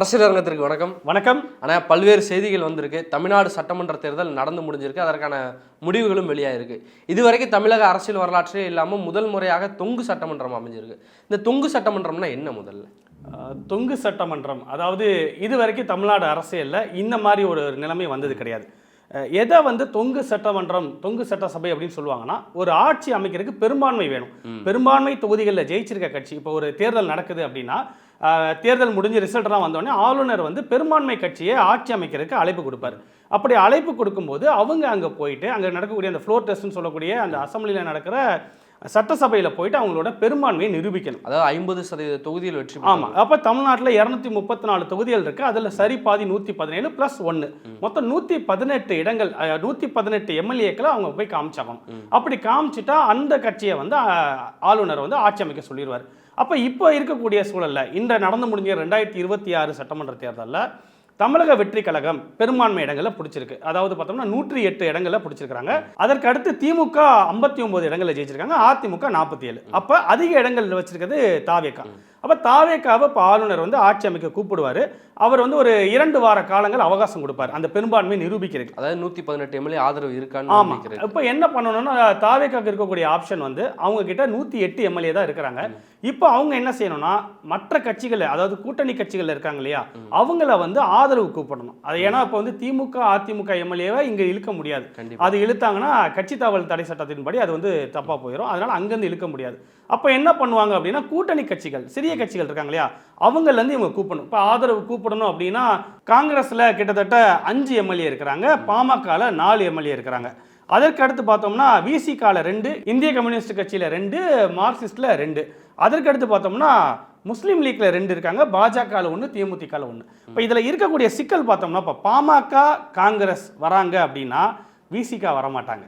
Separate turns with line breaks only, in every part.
அரசியல் அரங்கத்திற்கு வணக்கம்.
வணக்கம்.
ஆனால் பல்வேறு செய்திகள் வந்திருக்கு. தமிழ்நாடு சட்டமன்ற தேர்தல் நடந்து முடிஞ்சிருக்கு. அதற்கான முடிவுகளும் வெளியாயிருக்கு. இதுவரைக்கும் தமிழக அரசியல் வரலாற்றே இல்லாமல் முதல் முறையாக தொங்கு சட்டமன்றம் அமைஞ்சிருக்கு. இந்த தொங்கு சட்டமன்றம்னா என்ன? முதல்ல
தொங்கு சட்டமன்றம், அதாவது இதுவரைக்கும் தமிழ்நாடு அரசியலில் இந்த மாதிரி ஒரு நிலைமை வந்தது கிடையாது. எதை தொங்கு சட்டமன்றம், தொங்கு சட்டசபை அப்படின்னு சொல்லுவாங்கன்னா, ஒரு ஆட்சி அமைக்கிறதுக்கு பெரும்பான்மை வேணும். பெரும்பான்மை தொகுதிகளில் ஜெயிச்சிருக்க கட்சி, இப்போ ஒரு தேர்தல் நடக்குது அப்படின்னா, தேர்தல் முடிஞ்சு ரிசல்ட்லாம் வந்தோடனே ஆளுநர் பெரும்பான்மை கட்சியை ஆட்சி அமைக்கிறதுக்கு அழைப்பு கொடுப்பார். அப்படி அழைப்பு கொடுக்கும்போது அவங்க அங்கே போயிட்டு அங்கே நடக்கக்கூடிய அந்த ஃப்ளோர் டெஸ்ட்னு சொல்லக்கூடிய அந்த அசம்பிளியில் நடக்கிற சட்டசபையில் போயிட்டு அவங்களோட பெரும்பான்மையை நிரூபிக்கணும்.
அதாவது 50% தொகுதியில் வெற்றி.
ஆமாம். அப்போ தமிழ்நாட்டில் 234 தொகுதிகள் இருக்குது. அதில் சரி பாதி 117 + 1 மொத்தம் 118 இடங்கள், 118 எம்எல்ஏக்களை அவங்க போய் காமிச்சாகணும். அப்படி காமிச்சிட்டா அந்த கட்சியை ஆளுநர் ஆட்சி அமைக்க சொல்லிடுவார். அப்போ இப்போ இருக்கக்கூடிய சூழலில் இந்த நடந்து முடிஞ்ச 2026 சட்டமன்ற தேர்தலில் தமிழக வெற்றி கழகம் பெரும்பான்மை இடங்களில் பிடிச்சிருக்கு. அதாவது பார்த்தோம்னா 108 இடங்களில் பிடிச்சிருக்காங்க. அதற்கு அடுத்து திமுக 59 இடங்களில் ஜெயிச்சிருக்காங்க, அதிமுக 47. அப்போ அதிக இடங்கள் வச்சிருக்கிறது தாவேகா. அப்போ தாவேகாவை இப்போ ஆளுநர் ஆட்சி அமைக்க கூப்பிடுவார். அவர் ஒரு 2 வார காலங்கள் அவகாசம் கொடுப்பார் அந்த பெரும்பான்மையை நிரூபிக்கிறதுக்கு.
அதாவது 118 எம்எல்ஏ ஆதரவு இருக்கான்னு.
ஆமாம். இப்போ என்ன பண்ணணும்னா, தாவேகாக்கு இருக்கக்கூடிய ஆப்ஷன் அவங்க கிட்ட 108 எம்எல்ஏ தான் இருக்கிறாங்க. இப்போ அவங்க என்ன செய்யணும்னா, மற்ற கட்சிகள், அதாவது கூட்டணி கட்சிகள் இருக்காங்க இல்லையா, அவங்கள ஆதரவு கூப்பிடணும். அது ஏன்னா இப்போ திமுக அதிமுக எம்எல்ஏவை இங்கே இழுக்க முடியாது. அது இழுத்தாங்கன்னா கட்சி தாவல் தடை சட்டத்தின்படி அது தப்பாக போயிடும். அதனால அங்கேருந்து இழுக்க முடியாது. அப்போ என்ன பண்ணுவாங்க அப்படின்னா, கூட்டணி கட்சிகள், சிறிய கட்சிகள் இருக்காங்க இல்லையா, அவங்கலேருந்து இவங்க கூப்பிடணும். இப்போ ஆதரவு கூப்பிடணும் அப்படின்னா, காங்கிரஸில் கிட்டத்தட்ட 5 எம்எல்ஏ இருக்கிறாங்க, பாமகவில் 4 எம்எல்ஏ இருக்கிறாங்க. அதற்கு அடுத்து பார்த்தோம்னா விசிகாவில் 2, இந்திய கம்யூனிஸ்ட் கட்சியில் 2, மார்க்சிஸ்டில் 2. அதற்கு அடுத்து பார்த்தோம்னா முஸ்லீம் லீக்கில் 2 இருக்காங்க, பாஜகவில் 1, தேமுதிகவில் 1. இப்போ இதில் இருக்கக்கூடிய சிக்கல் பார்த்தோம்னா, இப்போ பாமக காங்கிரஸ் வராங்க அப்படின்னா விசிகா வரமாட்டாங்க,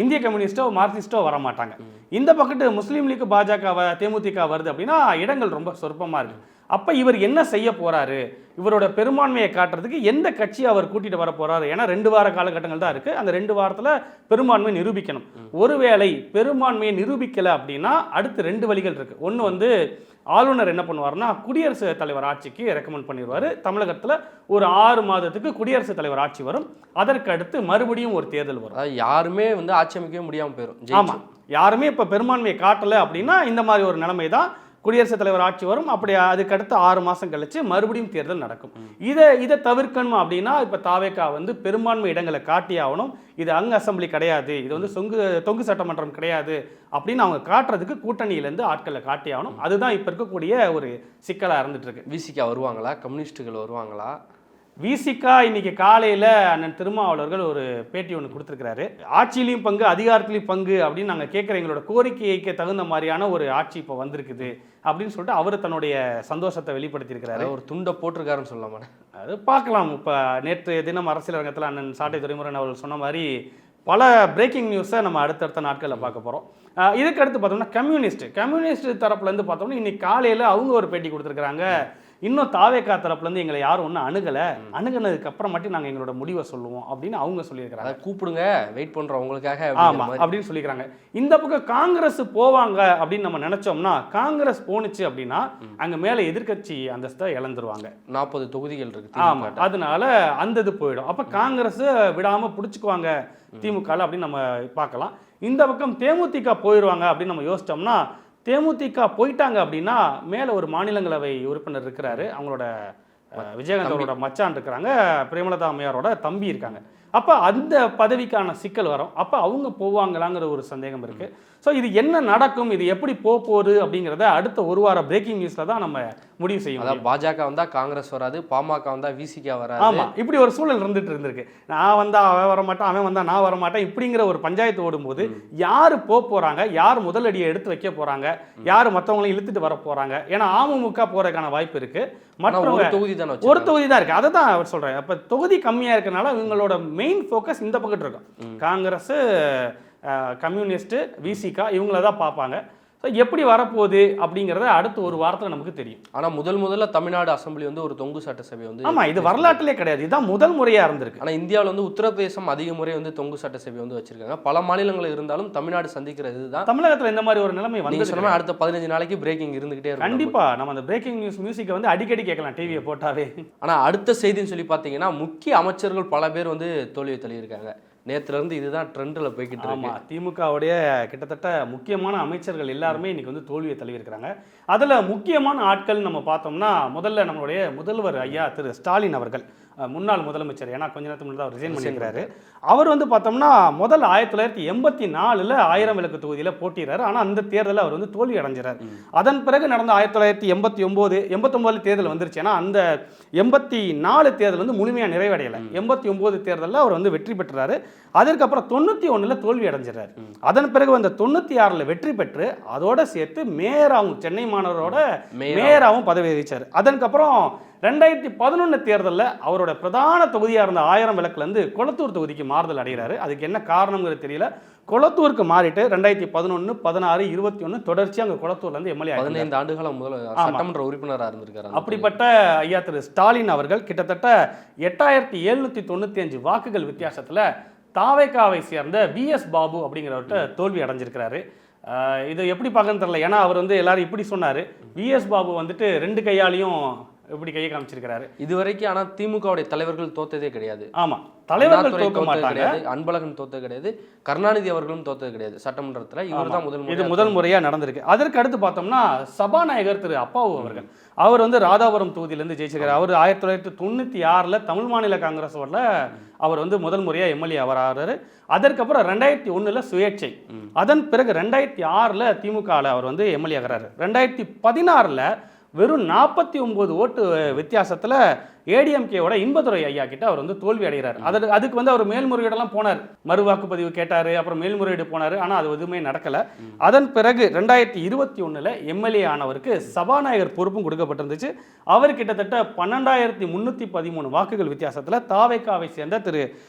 இந்திய கம்யூனிஸ்டோ மார்க்சிஸ்டோ வரமாட்டாங்க. இந்த பக்கத்து முஸ்லீம் லீக் பாஜக தேமுதிக வருது அப்படின்னா இடங்கள் ரொம்ப சொற்பமாக இருக்குது. அப்போ இவர் என்ன செய்ய போகிறாரு, இவரோட பெரும்பான்மையை காட்டுறதுக்கு எந்த கட்சியை அவர் கூட்டிகிட்டு வர போகிறாரு? ஏன்னா 2 வார காலகட்டங்கள் தான் இருக்குது. அந்த 2 வாரத்தில் பெரும்பான்மை நிரூபிக்கணும். ஒருவேளை பெரும்பான்மையை நிரூபிக்கலை அப்படின்னா அடுத்து 2 வழிகள் இருக்குது. ஒன்று ஆளுநர் என்ன பண்ணுவார்னா, குடியரசுத் தலைவர் ஆட்சிக்கு ரெக்கமெண்ட் பண்ணிடுவார். தமிழகத்தில் ஒரு 6 மாதத்துக்கு குடியரசுத் தலைவர் ஆட்சி வரும். அதற்கு அடுத்து மறுபடியும் ஒரு தேர்தல் வரும்.
யாருமே ஆட்சி அமைக்கவே முடியாமல் போயிடும்.
ஆமாம், யாருமே இப்போ பெரும்பான்மையை காட்டலை அப்படின்னா இந்த மாதிரி ஒரு நிலைமை தான். குடியரசுத் தலைவர் ஆட்சி வரும். அப்படி அதுக்கடுத்து 6 மாதம் கழிச்சு மறுபடியும் தேர்தல் நடக்கும். இதை தவிர்க்கணும் அப்படின்னா இப்போ தாவேகா பெரும்பான்மை இடங்களை காட்டி ஆகணும். இது அசம்பிளி கிடையாது, இது தொங்கு சட்டமன்றம் கிடையாது அப்படின்னு அவங்க காட்டுறதுக்கு கூட்டணியிலேருந்து ஆட்களை காட்டி ஆகணும். அதுதான் இப்போ இருக்கக்கூடிய ஒரு சிக்கலாக இருந்துட்டு இருக்கு.
விசிகா வருவாங்களா, கம்யூனிஸ்டுகள் வருவாங்களா?
விசிகா இன்னைக்கு காலையில் அண்ணன் திருமாவளவர்கள் ஒரு பேட்டி ஒன்று கொடுத்துருக்கிறாரு. ஆட்சியிலையும் பங்கு, அதிகாரத்திலையும் பங்கு அப்படின்னு நாங்கள் கேட்குற எங்களோட கோரிக்கைக்கு தகுந்த மாதிரியான ஒரு ஆட்சி இப்போ வந்திருக்குது அப்படின்னு சொல்லிட்டு அவர் தன்னுடைய சந்தோஷத்தை வெளிப்படுத்தியிருக்கிறாரு.
ஒரு துண்டை போட்டிருக்காருன்னு சொல்லலாமா?
அது பார்க்கலாம். இப்போ நேற்று தினம் அரசியல் அரங்கத்தில் அண்ணன் சாட்டை துரைமுருகன் அவர்கள் சொன்ன மாதிரி பல பிரேக்கிங் நியூஸை நம்ம அடுத்தடுத்த நாட்களில் பார்க்க போகிறோம். இதுக்கு அடுத்து பார்த்தோம்னா கம்யூனிஸ்ட் தரப்புலேருந்து பார்த்தோம்னா இன்னைக்கு காலையில் அவங்க ஒரு பேட்டி கொடுத்துருக்குறாங்க. இன்னும் தாவேகா தரப்புலேருந்து எங்களை யாரும் ஒன்றும் அணுகுனதுக்கு அப்புறம் மட்டும் நாங்கள் எங்களோட முடிவை சொல்லுவோம் அப்படின்னு அவங்க சொல்லியிருக்கிறாங்க.
கூப்பிடுங்க, வெயிட் பண்ணுறோம் உங்களுக்காக.
ஆமாம் அப்படின்னு சொல்லிக்கிறாங்க. இந்த பக்கம் காங்கிரஸ் போவாங்க அப்படின்னு நம்ம நினச்சோம்னா, காங்கிரஸ் போணுச்சு அப்படின்னா அங்கே மேலே எதிர்கட்சி அந்தஸ்தை இழந்துருவாங்க.
40 தொகுதிகள் இருக்கு.
ஆமாம், அதனால அந்த இது போயிடும். அப்போ காங்கிரஸ் விடாமல் பிடிச்சிக்குவாங்க திமுக அப்படின்னு நம்ம பார்க்கலாம். இந்த பக்கம் தேமுதிக போயிடுவாங்க அப்படின்னு நம்ம யோசிச்சோம்னா, தேமுதிக போயிட்டாங்க அப்படின்னா மேலே ஒரு மாநிலங்களவை உறுப்பினர் இருக்கிறாரு, அவங்களோட விஜயகாந்த் அவரோட மச்சான் இருக்கிறாங்க, பிரேமலதா அம்மையாரோட தம்பி இருக்காங்க. அப்போ அந்த பதவிக்கான சிக்கல் வரும். அப்போ அவங்க போவாங்களாங்கிற ஒரு சந்தேகம் இருக்குது. ஸோ இது என்ன நடக்கும், இது எப்படி போகுது அப்படிங்கிறத அடுத்த ஒரு வார பிரேக்கிங் நியூஸில் தான் நம்ம முடிவு செய்யும்.
அதாவது பாஜக வந்தால் காங்கிரஸ் வராது, பாமக வந்தால் விசிகா வராது.
ஆமாம், இப்படி ஒரு சூழல் இருந்துருக்கு. நான் வந்தால் அவன் வரமாட்டான், அவன் வந்தால் நான் வரமாட்டேன், இப்படிங்கிற ஒரு பஞ்சாயத்து ஓடும்போது யார் போகிறாங்க, யார் முதலடியை எடுத்து வைக்க போகிறாங்க, யார் மற்றவங்களையும் இழுத்துட்டு வர போகிறாங்க. ஏன்னா அமமுக போகிறதுக்கான வாய்ப்பு இருக்குது. மற்றவங்க ஒரு தொகுதி தான் இருக்குது. அதை தான் அவர் சொல்கிறேன். அப்போ தொகுதி கம்மியாக இருக்கனால இவங்களோட மெயின் ஃபோக்கஸ் இந்த பக்கத்து இருக்கும். காங்கிரஸ், கம்யூனிஸ்ட்டு, விசிகா இவங்கள தான் பார்ப்பாங்க. ஸோ ஸோ எப்படி வரப்போகுது அப்படிங்கிறத அடுத்த ஒரு வாரத்தில் நமக்கு தெரியும்.
ஆனா முதல்ல தமிழ்நாடு அசெம்பிளி வந்து ஒரு தொங்கு சட்டசபை வந்து
ஆமா, இது வரலாற்றிலே கிடையாது, இதுதான் முதல் முறையா இருந்திருக்கு.
ஆனா இந்தியாவில் வந்து உத்தரப்பிரதேசம் அதிக முறை வந்து தொங்கு சட்டசபை வந்து வச்சிருக்காங்க. பல மாநிலங்கள் இருந்தாலும் தமிழ்நாடு சந்திக்கிற இதுதான்.
தமிழகத்துல இந்த மாதிரி ஒரு நிலைமை
நீங்க
வந்து
சொன்ன அடுத்த 15 நாளைக்கு பிரேக்கிங் இருந்துகிட்டே இருக்கும்.
கண்டிப்பா நம்ம அந்த பிரேக்கிங் நியூஸ் மியூசிக்கை வந்து அடிக்கடி கேட்கலாம் டிவியை போட்டாவே.
ஆனா அடுத்த செய்தின்னு சொல்லி பார்த்தீங்கன்னா முக்கிய அமைச்சர்கள் பல பேர் வந்து தோல்வியை தள்ளியிருக்காங்க. நேத்துல இருந்து இதுதான் ட்ரெண்டில் போய்கிட்டு
ஆமா,
இருக்கு.
திமுகவுடைய கிட்டத்தட்ட முக்கியமான அமைச்சர்கள் எல்லாருமே இன்னைக்கு வந்து தோல்வியை தழுவியிருக்கிறாங்க. அதுல முக்கியமான ஆட்கள் நம்ம பார்த்தோம்னா முதல்ல நம்மளுடைய முதல்வர் ஐயா திரு ஸ்டாலின் அவர்கள், முன்னாள் முதலமைச்சர், ஏன்னா கொஞ்ச நேரத்துக்கு முன்னாடி அவர் ரிசைன் பண்ணியிருக்கிறாரு. அவர் வந்து பார்த்தோம்னா முதல் 1984 1000 விளக்கு தொகுதியில் போட்டிடுறாரு. ஆனால் அந்த தேர்தலில் அவர் வந்து தோல்வி அடைஞ்சிறாரு. அதன் பிறகு நடந்த 1989 தேர்தல் வந்துருச்சு. ஏன்னா அந்த 84 தேர்தல் வந்து முழுமையாக நிறைவடையலை. 89 தேர்தலில் அவர் வந்து வெற்றி பெற்றாரு. அதற்கப்புறம் 91 தோல்வி அடைஞ்சிறாரு. அதன் பிறகு வந்த 96 வெற்றி பெற்று அதோட சேர்த்து மேயராகவும், சென்னை மாநகரோட மேயராகவும் பதவி வகிச்சார். அதற்கப்புறம் 2011 தேர்தலில் அவரோட பிரதான தொகுதியாக இருந்த 1000 விளக்குலேருந்து கொளத்தூர் தொகுதிக்கு மாறுதல் அடைகிறாரு. அதுக்கு என்ன காரணங்கிறது தெரியல. கொளத்தூருக்கு மாறிட்டு 2011, 16, 21 தொடர்ச்சி அங்கே கொளத்தூர்லேருந்து எம்எல்ஏ
15 ஆண்டுகாலம் சட்டமன்ற உறுப்பினராக இருந்திருக்காரு.
அப்படிப்பட்ட ஐயா திரு ஸ்டாலின் அவர்கள் கிட்டத்தட்ட 8795 வாக்குகள் வித்தியாசத்தில் தாவேகாவை சேர்ந்த விஎஸ் பாபு அப்படிங்கிறவர்கிட்ட தோல்வி அடைஞ்சிருக்கிறாரு. இதை எப்படி பார்க்கணும்னு தெரியல. ஏன்னா அவர் வந்து எல்லாரும் இப்படி சொன்னார், விஎஸ் பாபு வந்துட்டு 2 கையாலையும் எப்படி கையை காமிச்சிருக்கிறாரு.
இதுவரைக்கும் ஆனால் திமுகவுடைய தலைவர்கள் தோத்ததே கிடையாது.
ஆமா, தலைவர்கள் தோக்க மாட்டாங்க.
அன்பழகன் தோத்தது கிடையாது, கருணாநிதி அவர்களும் தோத்தது கிடையாது சட்டமன்றத்தில். இவர் தான்
முதல் முறையா நடந்திருக்கு. அதற்கு அடுத்து பார்த்தோம்னா சபாநாயகர் திரு அப்பாவு அவர்கள், அவர் வந்து ராதாபுரம் தொகுதியிலேருந்து ஜெயிச்சிருக்காரு. அவர் 1996 தமிழ் மாநில காங்கிரஸோட அவர் வந்து முதல் முறையா எம்எல்ஏ ஆகிறாரு. அதற்கப்புறம் 2001 சுயேட்சை, அதன் பிறகு 2006 திமுகவில் அவர் வந்து எம்எல்ஏ ஆகிறாரு. 2016 வெறும் 49 ஓட்டு வித்தியாசத்தில் ஏடிஎம்கேவோட இன்பதுரை ஐயா கிட்ட அவர் வந்து தோல்வி அடைகிறார். அதுக்கு வந்து அவர் மேல்முறையீடெல்லாம் போனார், மறு வாக்குப்பதிவு கேட்டார், அப்புறம் மேல்முறையீடு போனார். ஆனால் அது எதுவுமே நடக்கலை. அதன் பிறகு 2021 எம்எல்ஏ ஆனவருக்கு சபாநாயகர் பொறுப்பும் கொடுக்கப்பட்டிருந்துச்சு. அவர் கிட்டத்தட்ட 12313 வாக்குகள் வித்தியாசத்தில் தாவேகாவை சேர்ந்த திரு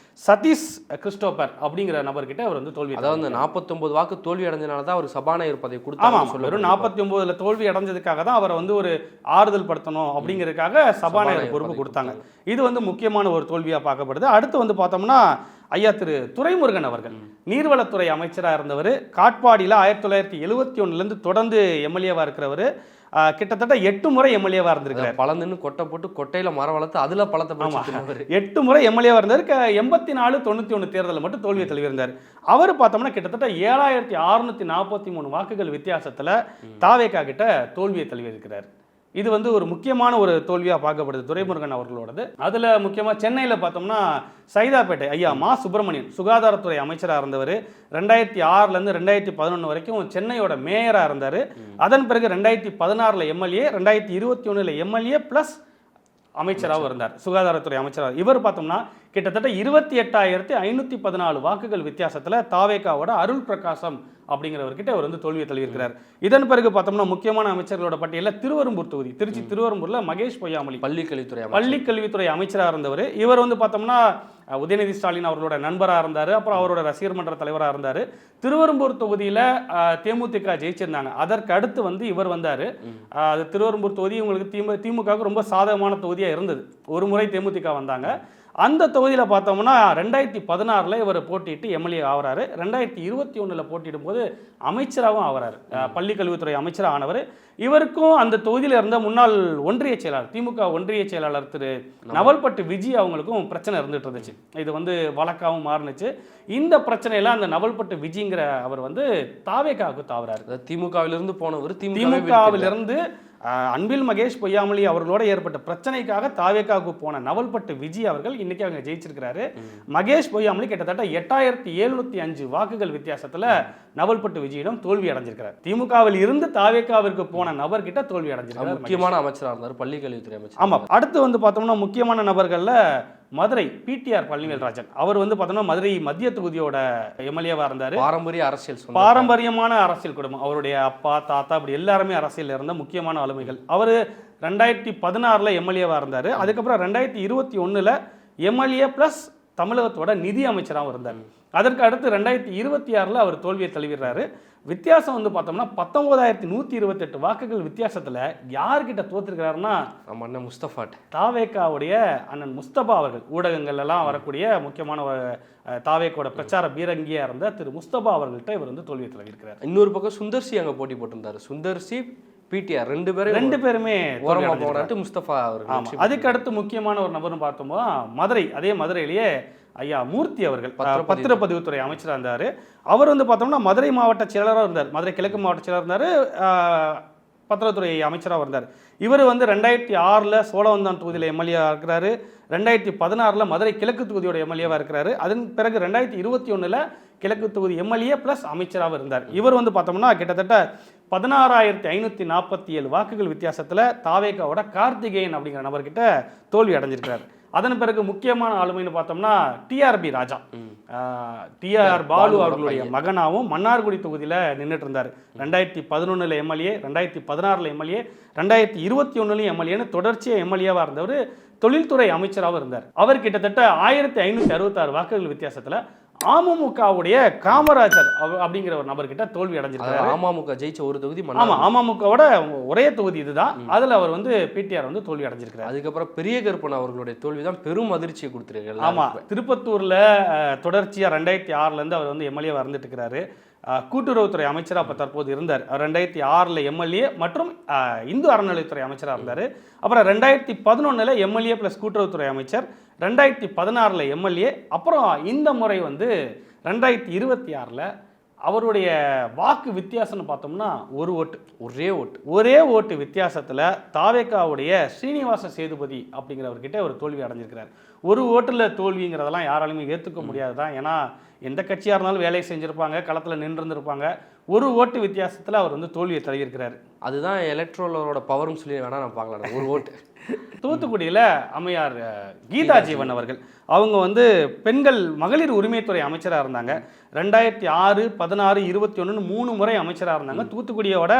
சதீஷ் கிறிஸ்டோபர் அப்படிங்கிற நபர்கிட்ட அவர் வந்து தோல்வி,
அதாவது 49 வாக்கு தோல்வி அடைஞ்சனால தான் அவர் சபாநாயகர் பதவி கொடுத்தாங்க.
வெறும் 49 தோல்வி அடைஞ்சதுக்காக தான் அவரை வந்து ஒரு ஆறுதல் படுத்தணும் அப்படிங்கிறதுக்காக சபாநாயகர் பொறுப்பு கொடுத்தாங்க. இது வந்து முக்கியமான ஒரு தோல்வியாக பார்க்கப்படுது. அடுத்து வந்து பார்த்தோம்னா ஐயா திரு துரைமுருகன் அவர்கள் நீர்வளத்துறை அமைச்சராக இருந்தவர். காட்பாடியில் 1971 தொடர்ந்து எம்எல்ஏவாக இருக்கிறவர். கிட்டத்தட்ட 8 முறை எம்எல்ஏவாக இருந்திருக்கிறார்.
பழந்துன்னு கொட்டை போட்டு கொட்டையில் மரம் வளர்த்து அதில் பழத்தை
8 முறை எம்எல்ஏவாக இருந்தார். 84, 91 தேர்தலில் மட்டும் தோல்வியை தழுவியிருந்தார். அவர் பார்த்தோம்னா கிட்டத்தட்ட 7643 வாக்குகள் வித்தியாசத்தில் தாவேகா கிட்ட தோல்வியை தழுவியிருக்கிறார். இது வந்து ஒரு முக்கியமான ஒரு தோல்வியாக பார்க்கப்படுது துரைமுருகன் அவர்களோடது. அதில் முக்கியமாக சென்னையில் பார்த்தோம்னா சைதாப்பேட்டை ஐயா மா சுப்பிரமணியன் சுகாதாரத்துறை அமைச்சராக இருந்தவர். 2006 2011 வரைக்கும் சென்னையோட மேயராக இருந்தார். அதன் பிறகு 2016 எம்எல்ஏ, 2021 எம்எல்ஏ ப்ளஸ் அமைச்சராகவும் இருந்தார், சுகாதாரத்துறை அமைச்சராக. இவர் பார்த்தோம்னா கிட்டத்தட்ட 28,514 வாக்குகள் வித்தியாசத்தில் தாவேகாவோட அருள் பிரகாசம் அப்படிங்கிறவர்கிட்ட அவர் வந்து தோல்வியை தழுவியிருக்கிறார். இதன் பிறகு பார்த்தோம்னா முக்கியமான அமைச்சர்களோட பட்டியலில் திருவெரும்பூர் தொகுதி, திருச்சி திருவெரும்பூரில் மகேஷ் பொய்யாமொழி பள்ளிக்கல்வித்துறை அமைச்சராக இருந்தவர். இவர் வந்து பார்த்தோம்னா உதயநிதி ஸ்டாலின் அவர்களோட நண்பராக இருந்தார், அப்புறம் அவரோட ரசிகர் மன்ற தலைவராக இருந்தார். திருவெரும்பூர் தொகுதியில் தேமுதிக ஜெயிச்சிருந்தாங்க. அதற்கு அடுத்து வந்து இவர் வந்தார். அது திருவெரும்பூர் தொகுதி உங்களுக்கு திமுகவுக்கு ரொம்ப சாதகமான தொகுதியாக இருந்தது. ஒரு முறை தேமுதிக வந்தாங்க. அந்த தொகுதியில் பார்த்தோம்னா 2016 இவர் போட்டிட்டு எம்எல்ஏ ஆகிறாரு. 2021 போட்டியிடும் போது அமைச்சராகவும் ஆகிறாரு, பள்ளிக்கல்வித்துறை அமைச்சராக ஆனவர். இவருக்கும் அந்த தொகுதியில் இருந்த முன்னாள் ஒன்றிய செயலாளர், திமுக ஒன்றிய செயலாளர் திரு நவல்பட்டு விஜய் அவங்களுக்கும் பிரச்சனை இருந்துட்டு இருந்துச்சு. இது வந்து வழக்காகவும் மாறுனுச்சு. இந்த பிரச்சனையெல்லாம் அந்த நவல்பட்டு விஜய்ங்கிற அவர் வந்து தாவேகாவுக்கு தாவறாரு.
திமுகவிலிருந்து போனவர்
திமுகவிலிருந்து அன்பில் மகேஷ் பொய்யாமொழி அவர்களோட ஏற்பட்ட பிரச்சனைக்காக தாவேகாவுக்கு போன நவல்பட்டு விஜய் அவர்கள் இன்னைக்கு அவங்க ஜெயிச்சிருக்கிறாரு. மகேஷ் பொய்யாமொழி கிட்டத்தட்ட 8705 வாக்குகள் வித்தியாசத்தில் நவல்பட்டு விஜயிடம் தோல்வி அடைஞ்சிருக்கிறார். திமுகவில் இருந்து தாவேகாவிற்கு போன நபர்கிட்ட தோல்வி அடைஞ்சிருக்கிறார்.
முக்கியமான அமைச்சராக இருந்தார், பள்ளிக்கல்வித்துறை அமைச்சர்.
ஆமாம். அடுத்து வந்து பார்த்தோம்னா முக்கியமான நபர்களில் மதுரை பிடிஆர் பழனிவேல்ராஜன், அவர் வந்து பார்த்தோம்னா மதுரை மத்திய தொகுதியோட எம்எல்ஏவாக இருந்தார். பாரம்பரியமான அரசியல் குடும்பம், அவருடைய அப்பா தாத்தா அப்படி எல்லாருமே அரசியல் இருந்த முக்கியமான ஆளுமைகள். அவர் 2016 எம்எல்ஏவாக இருந்தார். அதுக்கப்புறம் 2021 எம்எல்ஏ ப்ளஸ் தமிழகத்தோட நிதி அமைச்சராகவும் இருந்தார். அதற்கு அடுத்து 2026 அவர் தோல்வியை தழுவிடுறாரு. வித்தியாசம் வந்து பார்த்தோம்னா 19,128 வாக்குகள் வித்தியாசத்தில் யார்கிட்ட தோத்துருக்கிறாருன்னா
நம்ம அண்ணன் முஸ்தபாட்,
தாவேக்காவுடைய அண்ணன் முஸ்தபா அவர்கள். ஊடகங்கள் எல்லாம் வரக்கூடிய முக்கியமான தாவேக்கோட பிரச்சார பீரங்கியா இருந்த திரு முஸ்தபா அவர்கள்ட்ட இவர் வந்து தோல்வியை தழுவிருக்கிறார்.
இன்னொரு பக்கம் சுந்தர்சி அங்கே போட்டி போட்டிருந்தாரு. சுந்தர்சி, பிடிஆர் ரெண்டு பேருமே
ஓரமா
போனாட்டு முஸ்தபா அவர்கள்.
அதுக்கு அடுத்து முக்கியமான ஒரு நபர்னு பார்த்தோம்னா மதுரை, அதே மதுரையிலேயே ஐயா மூர்த்தி அவர்கள் பத்திரப்பதிவுத்துறை அமைச்சராக இருந்தார். அவர் வந்து பார்த்தோம்னா மதுரை மாவட்ட செயலராக இருந்தார், மதுரை கிழக்கு மாவட்ட செயலராக இருந்தார், பத்திரத்துறை அமைச்சராக இருந்தார். இவர் வந்து 2006 சோழவந்தான் தொகுதியில் எம்எல்ஏவாக இருக்கிறாரு. 2016 மதுரை கிழக்கு தொகுதியோட எம்எல்ஏவாக இருக்கிறாரு. அதன் பிறகு 2021 கிழக்கு தொகுதி எம்எல்ஏ ப்ளஸ் அமைச்சராக இருந்தார். இவர் வந்து பார்த்தோம்னா கிட்டத்தட்ட 16,547 வாக்குகள் வித்தியாசத்தில் தாவேக்காவோட கார்த்திகேயன் அப்படிங்கிற நபர்கிட்ட தோல்வி அடைஞ்சிருக்கிறார். அதன் பிறகு முக்கியமான ஆளுமைன்னு பார்த்தோம்னா டிஆர்பி ராஜா, டிஆர் பாலு அவர்களுடைய மகனாகவும் மன்னார்குடி தொகுதியில் நின்றுட்டு இருந்தார். 2011 எம்எல்ஏ, 2016 எம்எல்ஏ, 2021 எம்எல்ஏன்னு தொடர்ச்சியாக எம்எல்ஏவாக இருந்தவர். தொழில்துறை அமைச்சராகவும் இருந்தார். அவர் கிட்டத்தட்ட 1566 வாக்குகள் வித்தியாசத்தில் அமமுகவுடைய காமராஜர் அப்படிங்கிற ஒரு நபர்கிட்ட தோல்வி அடைஞ்சிருக்காரு.
அமமுக ஜெயிச்ச ஒரு தொகுதி.
ஆமா, அமமுகவோட ஒரே தொகுதி இதுதான். அதுல அவர் வந்து பிடிஆர் வந்து தோல்வி அடைஞ்சிருக்காரு.
அதுக்கப்புறம் பெரிய கருப்பன் அவர்களுடைய தோல்வி தான் பெரும் அதிர்ச்சியை கொடுத்துருக்கு.
ஆமா, திருப்பத்தூர்ல தொடர்ச்சியா 2006 அவர் வந்து எம்எல்ஏவா இருந்துட்டு இருக்கிறாரு. கூட்டுறவுத்துறை அமைச்சராக அப்போ தற்போது இருந்தார். 2006 எம்எல்ஏ மற்றும் இந்து அறநிலையத்துறை அமைச்சராக இருந்தார். அப்புறம் 2011 எம்எல்ஏ ப்ளஸ் கூட்டுறவுத்துறை அமைச்சர், 2016 எம்எல்ஏ. அப்புறம் இந்த முறை வந்து 2026 அவருடைய வாக்கு வித்தியாசம்னு பார்த்தோம்னா ஒரே ஓட்டு வித்தியாசத்தில் தாவேக்காவுடைய ஸ்ரீனிவாச சேதுபதி அப்படிங்கிறவர்கிட்ட ஒரு தோல்வி அடைஞ்சிருக்கிறார். ஒரு ஓட்டில் தோல்விங்கிறதெல்லாம் யாராலுமே ஏற்றுக்க முடியாது தான். ஏன்னா எந்த கட்சியாக இருந்தாலும் வேலையை செஞ்சுருப்பாங்க, களத்தில் நின்றுருந்துருப்பாங்க. ஒரு ஓட்டு வித்தியாசத்தில் அவர் வந்து தோல்வியை தழுவிருக்கிறார்.
அதுதான் எலக்ட்ரோலோட பவர்னு சொல்லி வேணால் நான் பார்க்கலாம். ஒரு ஓட்டு
தூத்துக்குடியில் அம்மையார் கீதா ஜீவன் அவர்கள், அவங்க வந்து பெண்கள் மகளிர் உரிமைத்துறை அமைச்சராக இருந்தாங்க. 2006, 16, 21 3 முறை அமைச்சராக இருந்தாங்க. தூத்துக்குடியோட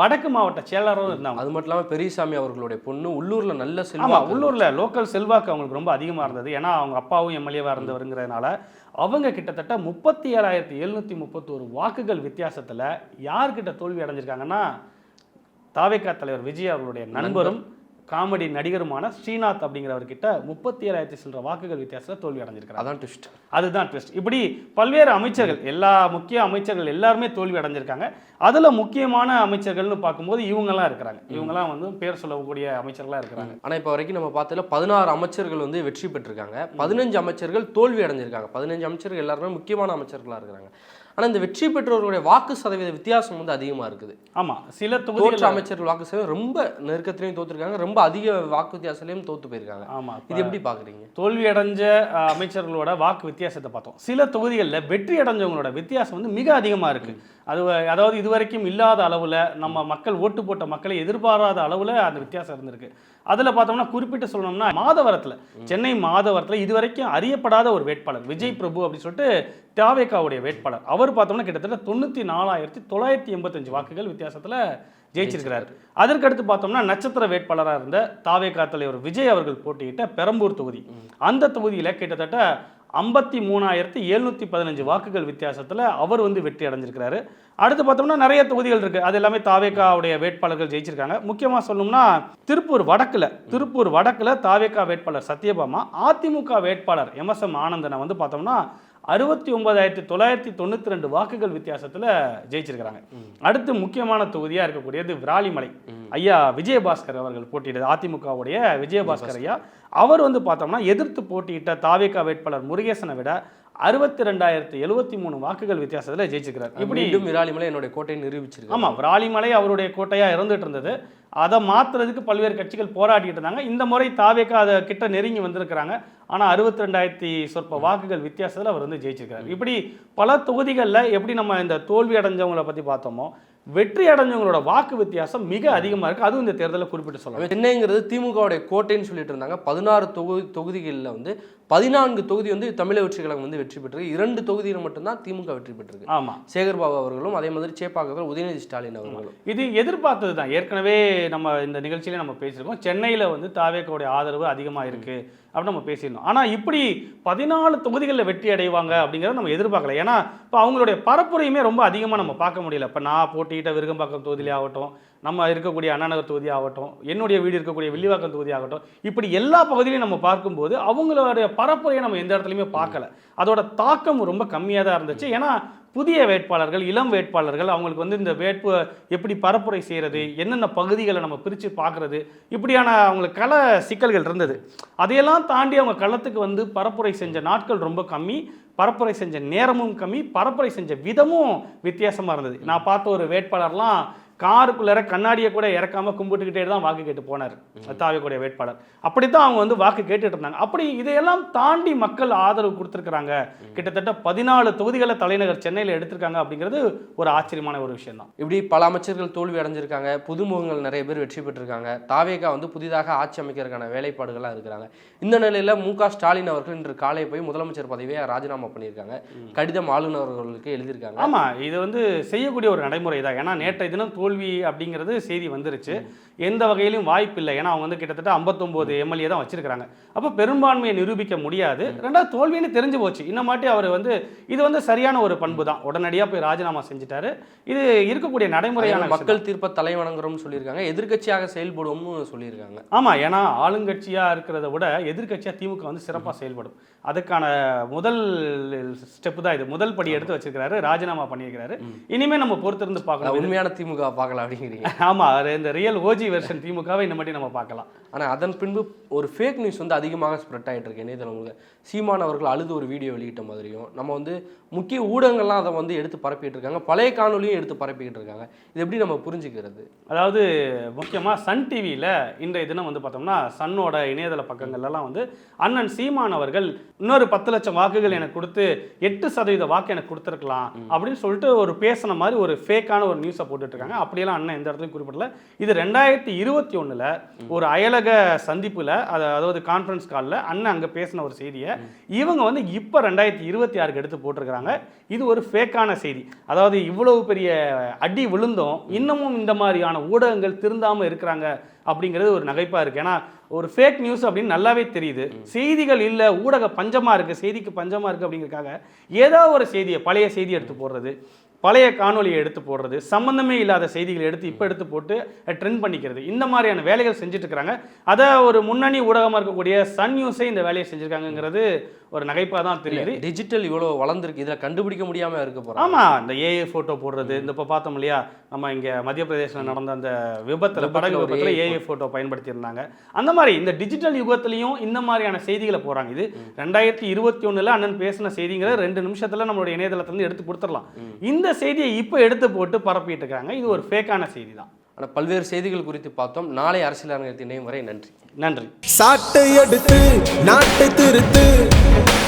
வடக்கு மாவட்ட செயலரும் இருந்தாங்க.
அது மட்டும் இல்லாமல் பெரியசாமி அவர்களுடைய பொண்ணு உள்ளூரில் நல்ல
உள்ளூரில் லோக்கல் செல்வாக்கு அவங்களுக்கு ரொம்ப அதிகமாக இருந்தது. ஏன்னா அவங்க அப்பாவும் எம்எல்ஏவாக இருந்தவருங்கிறதுனால அவங்க கிட்டத்தட்ட 37,731 வாக்குகள் வித்தியாசத்தில் யார்கிட்ட தோல்வி அடைஞ்சிருக்காங்கன்னா தாவேகா தலைவர் விஜய் அவர்களுடைய நண்பரும் காமெடி நடிகருமான ஸ்ரீநாத் அப்படிங்கிறவர்கிட்ட 37,000 சில்லற வாக்குகள் வித்தியாசத்தில் தோல்வி அடைஞ்சிருக்காங்க. அதுதான் ட்விஸ்ட். இப்படி பல்வேறு அமைச்சர்கள், எல்லா முக்கிய அமைச்சர்கள் எல்லாருமே தோல்வி அடைஞ்சிருக்காங்க. அதில் முக்கியமான அமைச்சர்கள்னு பார்க்கும்போது இவங்கெல்லாம் இருக்கிறாங்க. இவங்கெல்லாம் வந்து பேர் சொல்லக்கூடிய அமைச்சர்களாக இருக்கிறாங்க.
ஆனால் இப்போ வரைக்கும் நம்ம பார்த்ததில் 16 அமைச்சர்கள் வந்து வெற்றி பெற்றிருக்காங்க, 15 அமைச்சர்கள் தோல்வி அடைஞ்சிருக்காங்க. 15 அமைச்சர்கள் எல்லாருமே முக்கியமான அமைச்சர்களாக இருக்கிறாங்க. ஆனால் இந்த வெற்றி பெற்றவர்களுடைய வாக்கு சதவீத வித்தியாசம் வந்து அதிகமாக இருக்குது.
ஆமாம், சில தோற்ற
அமைச்சர்கள் வாக்கு சதவீதம் ரொம்ப நெருக்கத்திலையும் தோற்றுருக்காங்க, ரொம்ப அதிக வாக்கு வித்தியாசத்திலையும் தோற்று போயிருக்காங்க.
ஆமாம்,
இது எப்படி பார்க்குறீங்க?
தோல்வி அடைஞ்ச அமைச்சர்களோட வாக்கு வித்தியாசத்தை பார்த்தோம். சில தொகுதிகளில் வெற்றி அடைஞ்சவங்களோட வித்தியாசம் வந்து மிக அதிகமாக இருக்குது. அதாவது இதுவரைக்கும் இல்லாத அளவில், நம்ம மக்கள் ஓட்டு போட்ட மக்களை எதிர்பாராத அளவில் அந்த வித்தியாசம் இருந்திருக்கு. அதில் பார்த்தோம்னா குறிப்பிட்டு சொல்லணும்னா மாதவரத்தில், சென்னை மாதவரத்தில் இதுவரைக்கும் அறியப்படாத ஒரு வேட்பாளர் விஜய் பிரபு அப்படின்னு சொல்லிட்டு தாவேகாவுடைய வேட்பாளர், அவர் பார்த்தோம்னா கிட்டத்தட்ட 94,985 வாக்குகள் வித்தியாசத்தில் ஜெயிச்சிருக்கிறார். அதற்கடுத்து பார்த்தோம்னா நட்சத்திர வேட்பாளராக இருந்த தாவேகா தலைவர் விஜய் அவர்கள் போட்டியிட்ட பெரம்பூர் தொகுதி, அந்த தொகுதியில் கிட்டத்தட்ட 53,715 வாக்குகள் வித்தியாசத்தில் அவர் வந்து வெற்றி அடைஞ்சிருக்கிறாரு. அடுத்து பார்த்தோம்னா நிறைய தொகுதிகள் இருக்குது, அது எல்லாமே தாவேகாவுடைய வேட்பாளர்கள் ஜெயிச்சிருக்காங்க. முக்கியமாக சொல்லணும்னா திருப்பூர் வடக்கில் தாவேகா வேட்பாளர் சத்யபாமா, அதிமுக வேட்பாளர் எம்எஸ்எம் ஆனந்தனை வந்து பார்த்தோம்னா 69,992 வாக்குகள் வித்தியாசத்தில் ஜெயிச்சிருக்கிறாங்க. அடுத்து முக்கியமான தொகுதியாக இருக்கக்கூடியது விராலிமலை. ஐயா விஜயபாஸ்கர் அவர்கள் போட்டியிட்டது, அதிமுகவுடைய விஜயபாஸ்கர் ஐயா, அவர் வந்து பார்த்தோம்னா எதிர்த்து போட்டியிட்ட தாவேகா வேட்பாளர் முருகேசனை விட 62,073 வாக்குகள் வித்தியாசத்தில் ஜெயிச்சிருக்கிறார்.
இப்படி விராலிமலை என்னுடைய கோட்டையை நிரூபிச்சிருக்கு.
ஆமாம், விராலிமலை அவருடைய கோட்டையாக இருந்துட்டு இருந்தது. அதை மாற்றுறதுக்கு பல்வேறு கட்சிகள் போராடிட்டு இருந்தாங்க. இந்த முறை தாவேகா அதை கிட்ட நெருங்கி வந்திருக்கிறாங்க. ஆனால் 62,000 சொற்ப வாக்குகள் வித்தியாசத்தில் அவர் வந்து ஜெயிச்சிருக்காரு. இப்படி பல தொகுதிகளில் எப்படி நம்ம இந்த தோல்வி அடைஞ்சவங்களை பற்றி பார்த்தோமோ, வெற்றி அடைஞ்சவங்களோட வாக்கு வித்தியாசம் மிக அதிகமாக இருக்குது. அதுவும் இந்த தேர்தலில் குறிப்பிட்டு சொல்லலாம்.
சென்னைங்கிறது திமுகவுடைய கோட்டைன்னு சொல்லிட்டு இருந்தாங்க. 16 தொகுதிகளில் வந்து 14 தொகுதி வந்து தமிழக வெற்றி கழகம் வந்து வெற்றி பெற்றிருக்கு. 2 தொகுதியில் மட்டும்தான் திமுக வெற்றி பெற்றிருக்கு.
ஆமாம்,
சேகர்பாபு அவர்களும் அதே மாதிரி சேப்பாக்கத்தில் உதயநிதி ஸ்டாலின் அவர்களும்.
இது எதிர்பார்த்தது தான். ஏற்கனவே நம்ம இந்த நிகழ்ச்சியில நம்ம பேசியிருக்கோம். சென்னையில் வந்து தாவேகாவுடைய ஆதரவு அதிகமாக இருக்குது அப்படின்னு நம்ம பேசியிருந்தோம். ஆனால் இப்படி 14 தொகுதிகளில் வெற்றி அடைவாங்க அப்படிங்கிறத நம்ம எதிர்பார்க்கல. ஏன்னா இப்போ அவங்களுடைய பரப்புரையுமே ரொம்ப அதிகமாக நம்ம பார்க்க முடியல. இப்போ நான் போட்டியிட்ட விருகம்பாக்கம் தொகுதியிலே ஆகட்டும், நம்ம இருக்கக்கூடிய அண்ணா நகர் தொகுதி ஆகட்டும், என்னுடைய வீடு இருக்கக்கூடிய வில்லிவாக்கம் தொகுதி ஆகட்டும், இப்படி எல்லா பகுதியிலையும் நம்ம பார்க்கும்போது அவங்களுடைய பரப்புரையை நம்ம எந்த இடத்துலையுமே பார்க்கல. அதோட தாக்கம் ரொம்ப கம்மியாக தான் இருந்துச்சு. ஏன்னா புதிய வேட்பாளர்கள், இளம் வேட்பாளர்கள், அவங்களுக்கு வந்து இந்த வேட்பு எப்படி பரப்புரை செய்கிறது, என்னென்ன பகுதிகளை நம்ம பிரித்து பார்க்குறது, இப்படியான அவங்களுக்கு கள சிக்கல்கள் இருந்தது. அதையெல்லாம் தாண்டி அவங்க களத்துக்கு வந்து பரப்புரை செஞ்ச நாட்கள் ரொம்ப கம்மி, பரப்புரை செஞ்ச நேரமும் கம்மி, பரப்புரை செஞ்ச விதமும் வித்தியாசமாக இருந்தது. நான் பார்த்த ஒரு வேட்பாளர்லாம் காருக்குள்ளார கண்ணாடியை கூட இறக்காம கும்பிட்டுக்கிட்டே தான் வாக்கு கேட்டு போனார் தாவேக்கூடிய வேட்பாளர். அப்படித்தான் அவங்க வந்து வாக்கு கேட்டுட்டு இருந்தாங்க. அப்படி இதையெல்லாம் தாண்டி மக்கள் ஆதரவு கொடுத்துருக்காங்க. கிட்டத்தட்ட 14 தொகுதிகளை தலைநகர் சென்னையில் எடுத்திருக்காங்க அப்படிங்கிறது ஒரு ஆச்சரியமான ஒரு விஷயம் தான்.
இப்படி பல அமைச்சர்கள் தோல்வி அடைஞ்சிருக்காங்க, புதுமுகங்கள் நிறைய பேர் வெற்றி பெற்றிருக்காங்க, தாவேகா வந்து புதிதாக ஆட்சி அமைக்கிறதுக்கான வேலைப்பாடுகள்லாம் இருக்கிறாங்க. இந்த நிலையில் மு.க. ஸ்டாலின் அவர்கள் இன்று காலை போய் முதலமைச்சர் பதவியை ராஜினாமா பண்ணியிருக்காங்க. கடிதம் ஆளுநர் அவர்களுக்கு எழுதியிருக்காங்க.
ஆமா, இது வந்து செய்யக்கூடிய ஒரு நடைமுறை தான். ஏன்னா நேற்றைய தினம் தோல்வி அப்படிங்கிறது செய்தி வந்துருச்சு. எந்த வகையிலும் வாய்ப்பு இல்லை. ஏன்னா அவங்க வந்து கிட்டத்தட்ட 59 எம்எல்ஏ தான் வச்சிருக்காங்க. அப்போ பெரும்பான்மையை நிரூபிக்க முடியாது. ரெண்டாவது தோல்வின்னு தெரிஞ்சு போச்சு. இன்னமாட்டி அவர் வந்து இது வந்து சரியான ஒரு பண்பு தான். உடனடியாக போய் ராஜினாமா செஞ்சுட்டாரு. இது இருக்கக்கூடிய நடைமுறையான
மக்கள் தீர்ப்பை தலைவணங்குறோம்னு சொல்லியிருக்காங்க, எதிர்க்கட்சியாக செயல்படுவோம்னு சொல்லியிருக்காங்க.
ஆமாம், ஏன்னா ஆளுங்கட்சியாக இருக்கிறத விட எதிர்க்கட்சியாக திமுக வந்து சிறப்பாக செயல்படும். அதுக்கான முதல் ஸ்டெப்பு தான் இது. முதல் படி எடுத்து வச்சிருக்கிறாரு, ராஜினாமா பண்ணியிருக்கிறாரு. இனிமேல் நம்ம பொறுத்திருந்து பார்க்கலாம்.
உண்மையான திமுக பார்க்கலாம் அப்படிங்கிறீங்க?
ஆமாம், இந்த ரியல் ஓஜி வெர்ஷன் திமுகவை இந்த மாதிரி நம்ம பார்க்கலாம்.
ஆனால் அதன் பின்பு ஒரு ஃபேக் நியூஸ் வந்து அதிகமாக ஸ்ப்ரெட் ஆகிட்டு இருக்கு இணையதளங்களில். சீமான் அவர்கள் அழுது ஒரு வீடியோ வெளியிட்ட மாதிரியும், நம்ம வந்து முக்கிய ஊடகங்கள்லாம் அதை வந்து எடுத்து பரப்பிட்டு இருக்காங்க, பழைய காணொலியும் எடுத்து பரப்பிக்கிட்டு இருக்காங்க. இது எப்படி நம்ம புரிஞ்சுக்கிறது?
அதாவது முக்கியமாக சன் டிவியில் இன்றைய தினம் வந்து பார்த்தோம்னா சன்னோட இணையதள பக்கங்கள்லாம் வந்து அண்ணன் சீமான் அவர்கள் இன்னொரு 10 லட்சம் வாக்குகள் எனக்கு கொடுத்து 8% வாக்கு எனக்கு கொடுத்துருக்கலாம் அப்படின்னு சொல்லிட்டு ஒரு பேசின மாதிரி ஒரு ஃபேக்கான ஒரு நியூஸை போட்டுட்டு இருக்காங்க. அப்படியெல்லாம் அண்ணன் எந்த இடத்துலையும் குறிப்பிடல. இது 2021 ஒரு அயலக சந்திப்புல, அதாவது கான்ஃபரன்ஸ் காலில் அண்ணன் அங்கே பேசின ஒரு செய்தியை இவங்க வந்து இப்போ 2026 எடுத்து போட்டிருக்கிறாங்க. இது ஒரு ஃபேக்கான செய்தி. அதாவது இவ்வளவு பெரிய அடி விழுந்தும் இன்னமும் இந்த மாதிரியான ஊடகங்கள் திருந்தாமல் இருக்கிறாங்க அப்படிங்கிறது ஒரு நகைப்பாக இருக்குது. ஏன்னா ஒரு ஃபேக் நியூஸ் அப்படின்னு நல்லாவே தெரியுது. செய்திகள் இல்லை, ஊடக பஞ்சமாக இருக்குது, செய்திக்கு பஞ்சமாக இருக்குது அப்படிங்கிறதுக்காக ஏதோ ஒரு செய்தியை, பழைய செய்தி எடுத்து போடுறது, பழைய காணொலியை எடுத்து போடுறது, சம்மந்தமே இல்லாத செய்திகளை எடுத்து இப்போ எடுத்து போட்டு ட்ரெண்ட் பண்ணிக்கிறது, இந்த மாதிரியான வேலைகள் செஞ்சுட்டு இருக்கிறாங்க. அதை ஒரு முன்னணி ஊடகமாக இருக்கக்கூடிய சன் நியூஸே இந்த வேலையை செஞ்சுருக்காங்கிறது ஒரு நகைப்பாக தான் தெரியுது.
டிஜிட்டல் இவ்வளோ வளர்ந்துருக்கு, இதில் கண்டுபிடிக்க முடியாமல் இருக்க போகிறோம்.
ஆமாம், இந்த ஏஐ ஃபோட்டோ போடுறது, இந்த இப்போ பார்த்தோம் இல்லையா, நம்ம இங்கே மத்திய பிரதேசத்தில் நடந்த அந்த விபத்தில், படகு விபத்தில் ஏஐ ஃபோட்டோ பயன்படுத்தியிருந்தாங்க. அந்த மாதிரி இந்த டிஜிட்டல் யுகத்திலையும் இந்த மாதிரியான செய்திகளை போகிறாங்க. இது 2021 அண்ணன் பேசின செய்திங்கிறத 2 நிமிஷத்தில் நம்மளுடைய இணையதளத்திலேருந்து எடுத்து கொடுத்துடலாம். இந்த செய்தியை இப்போ எடுத்து போட்டு பரப்பிட்டு இருக்காங்க. இது ஒரு ஃபேக்கான செய்தி தான்.
ஆனால் பல்வேறு செய்திகள் குறித்து பார்த்தோம். நாளை அரசியல் அரங்கத்தின் இணையும் வரை நன்றி.
நன்றி.
சாட்டை எடுத்து நாட்டை திருத்து.